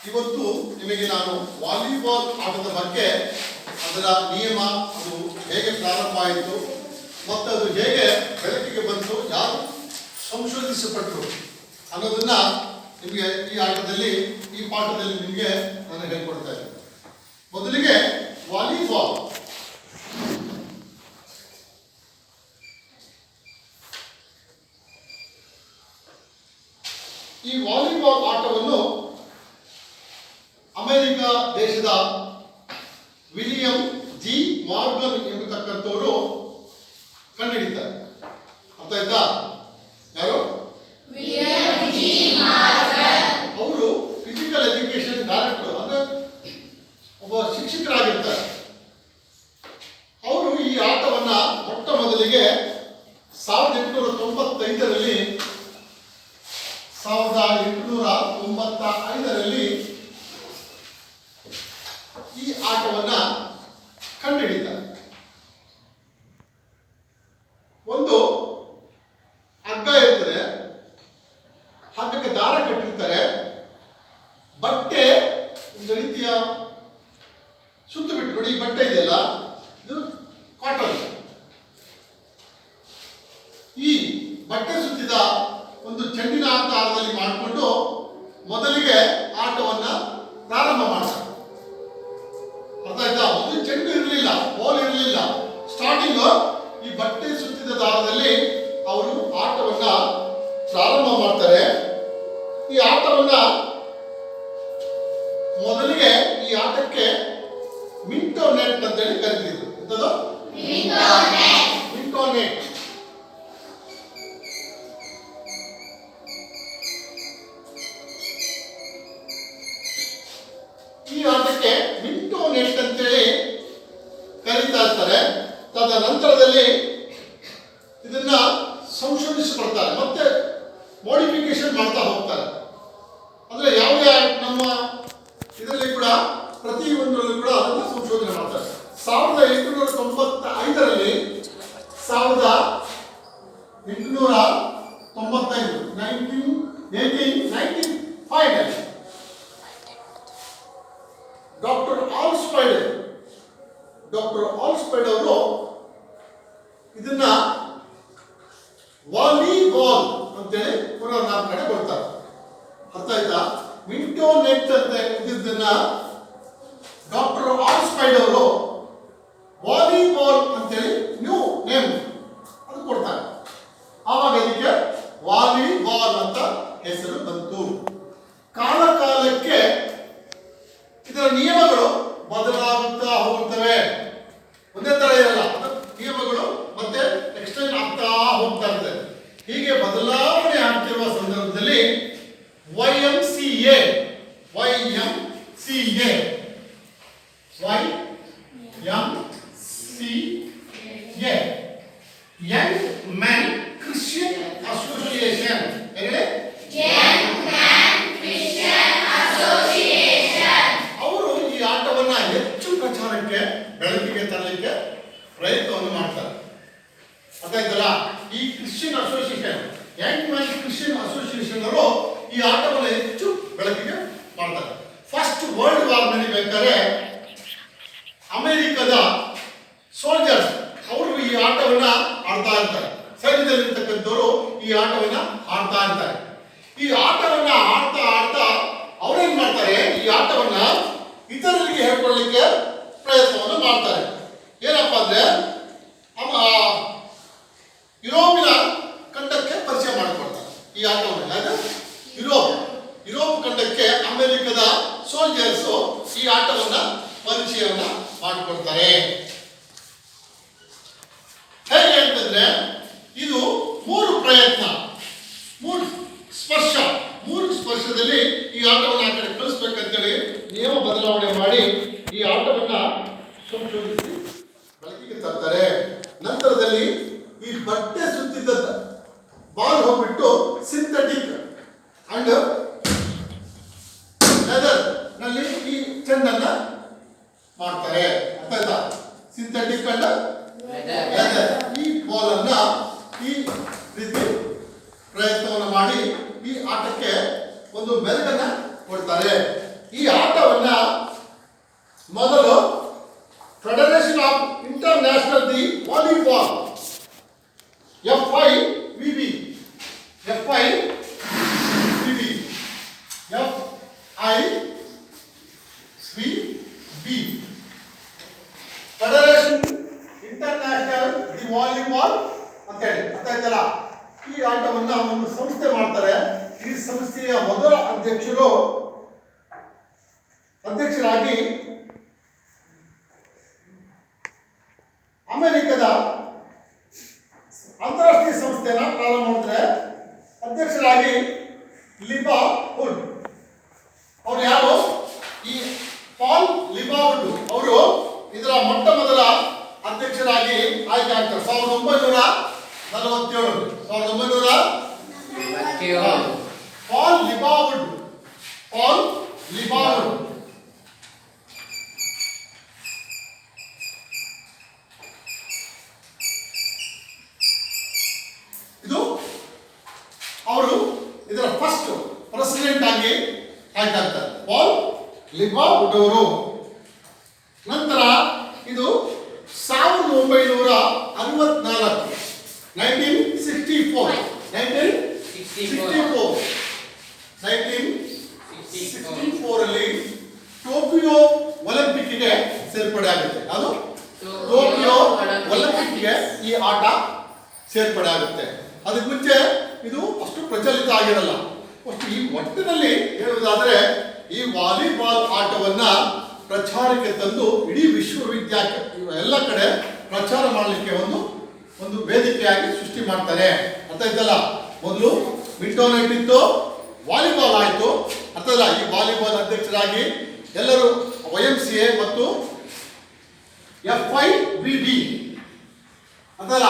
ಇವತ್ತು ನಿಮಗೆ ನಾನು ವಾಲಿಬಾಲ್ ಆಟದ ಬಗ್ಗೆ, ಅದರ ನಿಯಮ, ಅದು ಹೇಗೆ ಪ್ರಾರಂಭ ಆಯಿತು ಮತ್ತು ಅದು ಹೇಗೆ ಬೆಳಕಿಗೆ ಬಂತು, ಯಾರು ಸಂಶೋಧಿಸಪಟ್ಟರು ಅನ್ನೋದನ್ನ ನಿಮಗೆ ಈ ಆಟದಲ್ಲಿ, ಈ ಪಾಠದಲ್ಲಿ ನಿಮಗೆ ನಾನು ಹೇಳ್ಕೊಡ್ತಾ ಇದ್ದೀನಿ. ಮೊದಲಿಗೆ ವಾಲಿಬಾಲ್. ಈ ವಾಲಿಬಾಲ್ ಆಟವನ್ನು ಅಮೆರಿಕ ದೇಶದ ವಿಲಿಯಂ ಜಿ ಮಾರ್ಗನ್ ಎಂಬತಕ್ಕಂಥವರು ಕಂಡುಹಿಡಿತಾರೆ. ಅರ್ಥ ಆಯ್ತಾ? ಯಾರು? ಅವರು ಫಿಸಿಕಲ್ ಎಜುಕೇಶನ್ ಡೈರೆಕ್ಟರ್, ಅಂದ್ರೆ ಒಬ್ಬ ಶಿಕ್ಷಕರಾಗಿರ್ತಾರೆ. ಅವರು ಈ ಆಟವನ್ನ ಮೊಟ್ಟ ಮೊದಲಿಗೆ 1895ರಲ್ಲಿ ಈ ಆಟವನ್ನ ಕಂಡುಹಿಡಿತಾರೆ. ಒಂದು ಹಗ್ಗ ಇರ್ತದೆ, ಹಗ್ಗಕ್ಕೆ ದಾರ ಕಟ್ಟಿರ್ತಾರೆ, ಬಟ್ಟೆ ಒಂದು ರೀತಿಯ ಸುತ್ತು ಬಿಟ್ಟು ನೋಡಿ, ಈ ಬಟ್ಟೆ ಇದೆಯಲ್ಲ ಇದು ಕಾಟನ್. ಈ ಬಟ್ಟೆ ಸುತ್ತಿದ ಒಂದು ಚೆಂಡಿನ ಆಕಾರದಲ್ಲಿ ಮಾಡಿಕೊಂಡು ಮೊದಲಿಗೆ ಆಟವನ್ನ ಪ್ರಾರಂಭ ಮಾಡ್ತಾರೆ. ಅರ್ಥ ಆಯ್ತಾ? ಮೊದಲು ಚೆಂಡು ಇರಲಿಲ್ಲ, ಬಾಲ್ ಇರಲಿಲ್ಲ. ಸ್ಟಾರ್ಟಿಂಗ್ ಈ ಬಟ್ಟೆ ಸುತ್ತಿದ ದಾರದಲ್ಲಿ ಅವರು ಆಟವನ್ನ ಪ್ರಾರಂಭ ಮಾಡ್ತಾರೆ. ಈ ಆಟವನ್ನ ಮೊದಲಿಗೆ ಈ ಆಟಕ್ಕೆ ಮಿಂಟೋ ನೆಟ್ ಅಂತೇಳಿ ಕರೀತಿದ್ರು. ಎಂತದು? Minto net. ಈ ಆಟಕ್ಕೆ ಮಿಂಟೋ ನೆಟ್ ಅಂತೇಳಿ ಕರೀತಾ ಇರ್ತಾರೆ. ತದನಂತರದಲ್ಲಿ ಇದನ್ನ ಸಂಶೋಧಿಸಿಕೊಳ್ತಾರೆ, ಮತ್ತೆ ಮಾಡಿಫಿಕೇಶನ್ ಮಾಡ್ತಾ ಹೋಗ್ತಾರೆ. ಅಂದ್ರೆ ಯಾವ ನಮ್ಮ ಇದರಲ್ಲಿ ಕೂಡ ಪ್ರತಿಯೊಂದರಲ್ಲೂ ಕೂಡ ಅದನ್ನು ಸಂಶೋಧನೆ ಮಾಡ್ತಾರೆ. 1895ರಲ್ಲಿ 1905 ಡಾಕ್ಟರ್ ಆಲ್ಸ್ಪೈಡ್ ಅವರು ಇದನ್ನ ವಾಲಿಬಾಲ್ ಅಂತೇಳಿ ಪುನರ್ನಾಮಕರಣ ಕೊಡ್ತಾರೆ. ಅರ್ಥ ಆಯ್ತಾ? ಮಿಂಟೋ ನೆಟ್ ಅಂತ ಇದ್ದನ್ನ ಡಾಕ್ಟರ್ ಆಲ್ಸ್ಪೈಡ್ ಅವರು ವಾಲಿಬಾಲ್ ಅಂತೇಳಿ ನ್ಯೂ ನೇಮ್ ಅದು ಕೊಡ್ತಾರೆ. ಆವಾಗ ಇದಕ್ಕೆ ವಾಲಿಬಾಲ್ ಅಂತ ಹೆಸರು ಬಂತು. ಕಾಲಕಾಲಕ್ಕೆ ಇದರ ನಿಯಮಗಳು ಬದಲಾಗುತ್ತಾ ಹೋಗುತ್ತವೆ, ಒಂದೇ ತರ ಇರಲ್ಲ. ನಿಯಮಗಳು ಮತ್ತೆ ಎಕ್ಸ್ಟೆಂಡ್ ಆಗ್ತಾ ಹೋಗ್ತಾ ಇರ್ತದೆ. ಹೀಗೆ ಬದಲಾವಣೆ ಆಗ್ತಿರುವ ಸಂದರ್ಭದಲ್ಲಿ YMCA Young man Christian association, ಅವರು ಈ ಆಟವನ್ನ ಹೆಚ್ಚು ಪ್ರಚಾರಕ್ಕೆ, ಬೆಳಕಿಗೆ ತರಲಿಕ್ಕೆ ಪ್ರಯತ್ನವನ್ನು ಮಾಡ್ತಾರೆ. ಅದಾಯ್ತಲ್ಲ, ಈ Christian association, Young man Christian association ಅವರು ಈ ಆಟವನ್ನು ಹೆಚ್ಚು ಬೆಳಕಿಗೆ ಮಾಡ್ತಾರೆ. ಫಸ್ಟ್ ವರ್ಲ್ಡ್ ವಾರ್ ನಡೀಬೇಕಾದ್ರೆ ಅಮೆರಿಕದ ಸೋಲ್ಜರ್ಸ್ ಅವರು ಈ ಆಟವನ್ನ ಆಡ್ತಾ ಇರ್ತಾರೆ. ಸೈನ್ಯದಲ್ಲಿರ್ತಕ್ಕಂಥವರು ಈ ಆಟವನ್ನ ಆಡ್ತಾ ಇರ್ತಾರೆ. ಈ ಆಟವನ್ನ ಆಡ್ತಾ ಆಡ್ತಾ ಅವ್ರೇನ್ ಮಾಡ್ತಾರೆ, ಈ ಆಟವನ್ನ ಇತರರಿಗೆ ಹೇಳ್ಕೊಳ್ಳಿಕ್ಕೆ ಪ್ರಯತ್ನವನ್ನು ಮಾಡ್ತಾರೆ. ಏನಪ್ಪಾ ಅಂದ್ರೆ ಯುರೋಪಿನ ಖಂಡಕ್ಕೆ ಪರಿಚಯ ಮಾಡಿಕೊಡ್ತಾರೆ ಈ ಆಟವನ್ನು. ಯುರೋಪ್ ಖಂಡಕ್ಕೆ ಅಮೆರಿಕದ ಸೋಲ್ಜರ್ಸ್ ಈ ಆಟವನ್ನ ಪರಿಚಯವನ್ನ ಮಾಡಿಕೊಡ್ತಾರೆ. ಹೇಗೆ ಅಂತಂದ್ರೆ ಇದು ಮೂರು ಸ್ಪರ್ಶದಲ್ಲಿ ಈ ಆಟವನ್ನು ಆ ಕಡೆ ಕಳಿಸ್ಬೇಕಂತೇಳಿ ನಿಯಮ ಬದಲಾವಣೆ ಮಾಡಿ ಈ ಆಟವನ್ನ ಸಂಶೋಧಿಸಿ ಬೆಳಕಿಗೆ ತರ್ತಾರೆ. ನಂತರದಲ್ಲಿ ಈ ಬಟ್ಟೆ ಸುತ್ತಿದ್ದ ಬಾಲ್ ಹೋಗ್ಬಿಟ್ಟು ಸಿಂಥೆಟಿಕ್ ಅಂಡ್ ಲೆದರ್ ನಲ್ಲಿ ಈ ಚೆಂಡನ್ನ ಮಾಡ್ತಾರೆ. ಅರ್ಥ ಆಯ್ತಾ? ಸಿಂಥೆಟಿಕ್ ಅಂಡ್ ಲೆದರ್ ಈ ಬಾಲ್ ಅನ್ನ ಈ ರೀತಿ ಪ್ರಯತ್ನವನ್ನು ಮಾಡಿ ಈ ಆಟಕ್ಕೆ ಒಂದು ಮೆರುಗನ್ನ ಕೊಡ್ತಾರೆ. ಈ IVB federation international the volleyball ಅಂತ ಹೇಳಿ ಅರ್ಥ ಆಯ್ತಲ್ಲ. ಈ ಆಟವನ್ನ ಒಂದು ಸಂಸ್ಥೆ ಮಾಡ್ತಾರೆ. ಈ ಸಂಸ್ಥೆಯ ಮೊದಲ ಅಧ್ಯಕ್ಷರಾಗಿ ಅಮೆರಿಕದ ಅಂತಾರಾಷ್ಟ್ರೀಯ ಸಂಸ್ಥೆಯನ್ನ ಪ್ರಾರಂಭ ಮಾಡ್ತಾರೆ. ಅಧ್ಯಕ್ಷರಾಗಿ ಲಿಬಾ ವುಡ್. ಅವರು ಯಾರು? ಈ ಪಾಲ್ ಲಿಬಾ ವುಡ್ ಅವರು ಇದರ ಮೊಟ್ಟ ಮೊದಲ ಅಧ್ಯಕ್ಷರಾಗಿ ಆಯ್ಕೆ ಆಗ್ತಾರೆ 1947. ಪಾಲ್ ಲಿಬಾ ವುಡ್ ಇದು ಅವರು ಇದರ ಫಸ್ಟ್ ಪ್ರೆಸಿಡೆಂಟ್ ಆಗಿ ಆಯ್ಕೆ ಆಗ್ತಾರೆ. ಪಾಲ್ ಲಿಬಾ ವುಡ್ ಅವರು. ನಂತರ ಇದು 1964 ಅಲ್ಲಿ ಟೋಕಿಯೋ ಒಲಿಂಪಿಕ್ಗೆ ಸೇರ್ಪಡೆ ಆಗುತ್ತೆ. ಅದು ಟೋಕಿಯೋ ಒಲಿಂಪಿಕ್ಗೆ ಈ ಆಟ ಸೇರ್ಪಡೆ ಆಗುತ್ತೆ. ಅದಕ್ಕೆ ಮುಂಚೆ ಇದು ಅಷ್ಟು ಪ್ರಚಲಿತ ಆಗಿರಲ್ಲ. ಈ ಒಟ್ಟಿನಲ್ಲಿ ಹೇಳುವುದಾದರೆ ಈ ವಾಲಿಬಾಲ್ ಆಟವನ್ನ ಪ್ರಚಾರಕ್ಕೆ ತಂದು ಇಡೀ ವಿಶ್ವವಿದ್ಯಾಲಯ ಎಲ್ಲ ಕಡೆ ಪ್ರಚಾರ ಮಾಡಲಿಕ್ಕೆ ಒಂದು ವೇದಿಕೆಯಾಗಿ ಸೃಷ್ಟಿ ಮಾಡ್ತಾರೆ. ಅರ್ಥ ಆಯ್ತಲ್ಲ. ಮೊದಲು ಮಿಂಟೋನೆಟ್ ಇತ್ತು, ವಾಲಿಬಾಲ್ ಆಯಿತು. ಅರ್ಥಲ್ಲ. ಈ ವಾಲಿಬಾಲ್ ಅಧ್ಯಕ್ಷರಾಗಿ ಎಲ್ಲರೂ YMCA ಮತ್ತು FIVB ಅರ್ಥಲ್ಲ,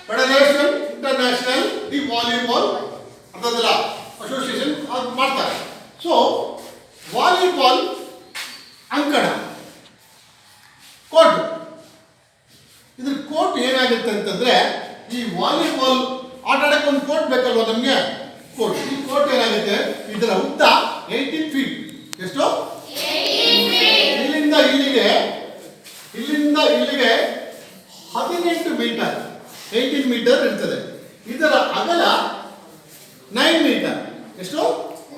ಫೆಡರೇಷನ್ ಇಂಟರ್ನ್ಯಾಷನಲ್ ದಿ ವಾಲಿಬಾಲ್ ಅರ್ಥಲ್ಲ ಅಸೋಸಿಯೇಷನ್ ಅದು ಮಾಡ್ತಾರೆ. ಸೊ ವಾಲಿಬಾಲ್ ಅಂಕಣ ಕೋರ್ಟ್, ಇದ್ರ ಕೋರ್ಟ್ ಏನಾಗುತ್ತೆ ಅಂತಂದ್ರೆ, ಈ ವಾಲಿಬಾಲ್ ಆಟ ಆಡಕ್ಕೆ ಒಂದು ಕೋರ್ಟ್ ಬೇಕಲ್ವ ನಮಗೆ. ಕೋರ್ಟ್, ಈ ಕೋರ್ಟ್ ಏನಾಗುತ್ತೆ, ಇದರ ಉದ್ದ 18 ಫೀಟ್. ಎಷ್ಟು? ಇಲ್ಲಿಂದ ಇಲ್ಲಿಗೆ 18 ಮೀಟರ್ 18 ಮೀಟರ್ ಇರ್ತದೆ. ಇದರ ಅಗಲ 9 ಮೀಟರ್. ಎಷ್ಟು?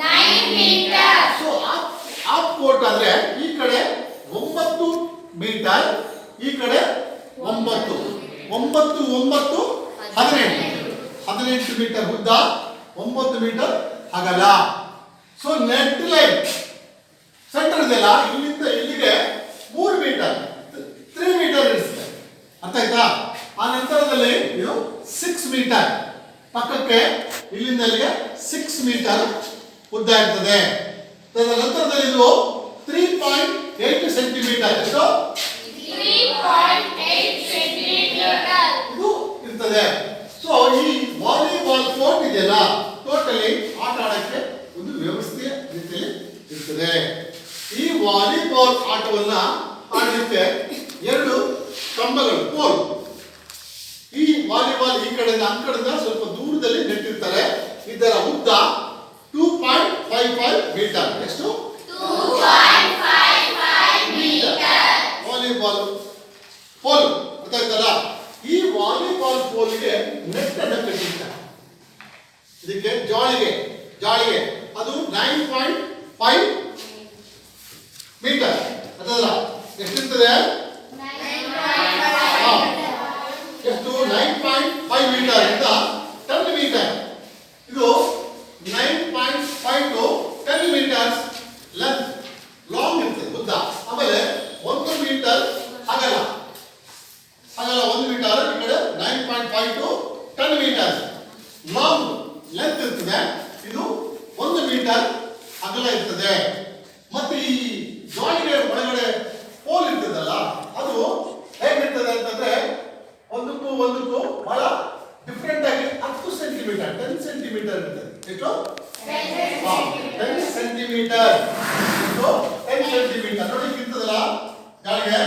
9 ಮೀಟರ್. ಸೊ ಆಫ್ ಕೋರ್ಟ್ ಆದ್ರೆ ಈ ಕಡೆ 9 ಮೀಟರ್, ಈ ಕಡೆ 9 18 ಮೀಟರ್ ಉದ್ದ, 9 ಮೀಟರ್ ಅಗಲ. ಸೊ ನೆಟ್ ಲೈನ್ ಸೆಂಟರ್ ಇದೆಯಲ್ಲ, ಇಲ್ಲಿಂದ ಇಲ್ಲಿಗೆ 3 ಮೀಟರ್ 3 ಮೀಟರ್ ಇರ್ತದೆ. ಅರ್ಥ ಆಯ್ತಾ? ಆ ನಂತರದಲ್ಲಿ ಇದು 6 ಮೀಟರ್ ಪಕ್ಕಕ್ಕೆ, ಇಲ್ಲಿಂದ ಇಲ್ಲಿಗೆ 6 ಮೀಟರ್ ಉದ್ದ ಇರ್ತದೆ. ನಂತರದಲ್ಲಿ ಇದು 3.8 ಸೆಂಟಿಮೀಟರ್ ಎಷ್ಟು? 3.8 ಸೆಂಟಿಮೀಟರ್ ಇದು ಇರ್ತದೆ. ಸೊ ಈ ವಾಲಿಬಾಲ್ ಕೋರ್ಟ್ ಇದೆಯಲ್ಲ, ಟೋಟಲಿ ಆಟ ಆಡಕ್ಕೆ ಒಂದು ವ್ಯವಸ್ಥೆಯ ರೀತಿಯಲ್ಲಿ ಇರ್ತದೆ. ಈ ವಾಲಿಬಾಲ್ ಆಟವನ್ನ ಆಡಲಿಕ್ಕೆ 2 ಕಂಬಗಳು, ಪೋಲ್. ಈ ವಾಲಿಬಾಲ್ ಈ ಕಡೆಯಿಂದ ಆ ಕಡೆಯಿಂದ ಸ್ವಲ್ಪ ದೂರದಲ್ಲಿ ನೆಟ್ಟಿರ್ತಾರೆ. ಇದರ ಉದ್ದ 2.55 ಮೀಟರ್. ಎಷ್ಟು? 2.55 ಮೀಟರ್ ವಾಲಿಬಾಲ್ ಪೋಲ್. ಅರ್ಥ ಆಯ್ತಲ್ಲ? ಈ ವಾಲಿಬಾಲ್ ಪೋಲ್ಗೆ ನೆಟ್ ಅನ್ನು ಕಟ್ಟಿರ್ತಾರೆ. ಇದಕ್ಕೆ ಜಾಳಿಗೆ ಅದು 9.5 ಮೀಟರ್. ಅದಲ್ಲ ಎಷ್ಟಿರ್ತದೆ? ಎಷ್ಟು? 9.5 ಮೀಟರ್ ಇಂದ 10 ಮೀಟರ್. ಇದು 9.5 to 10 ಮೀಟರ್ಸ್ ಲೆಂತ್ ಲಾಂಗ್ ಇರ್ತದೆ ಉದ್ದ. ಆಮೇಲೆ 1 ಮೀಟರ್ ಅಗಲ 1 ಮೀಟರ್. ಈ ಕಡೆ 9.5 to 10 ಮೀಟರ್ಸ್ ಲಾಂಗ್ ಲೆಂತ್ ಇರ್ತದೆ. ಇದು 1 ಮೀಟರ್ ಅಗಲ ಇರ್ತದೆ. ಮತ್ತೆ ಈ ಜಾಳಿಗೆ ಒಳಗಡೆ ಪೋಲ್ ಇರ್ತದಲ್ಲ, ಅದು ಹೇಗಿರ್ತದೆ ಅಂತಂದ್ರೆ ಒಂದಕ್ಕೂ ಬಹಳ ಡಿಫ್ರೆಂಟ್ ಆಗಿ 10 ಸೆಂಟಿಮೀಟರ್ 10 ಸೆಂಟಿಮೀಟರ್ ಇರ್ತದೆ. ಎಷ್ಟು? 10 ಸೆಂಟಿಮೀಟರ್. 10 ಸೆಂಟಿಮೀಟರ್ ನೋಡಿ ಇರ್ತದಲ್ಲ ಜಾಳಿಗೆ.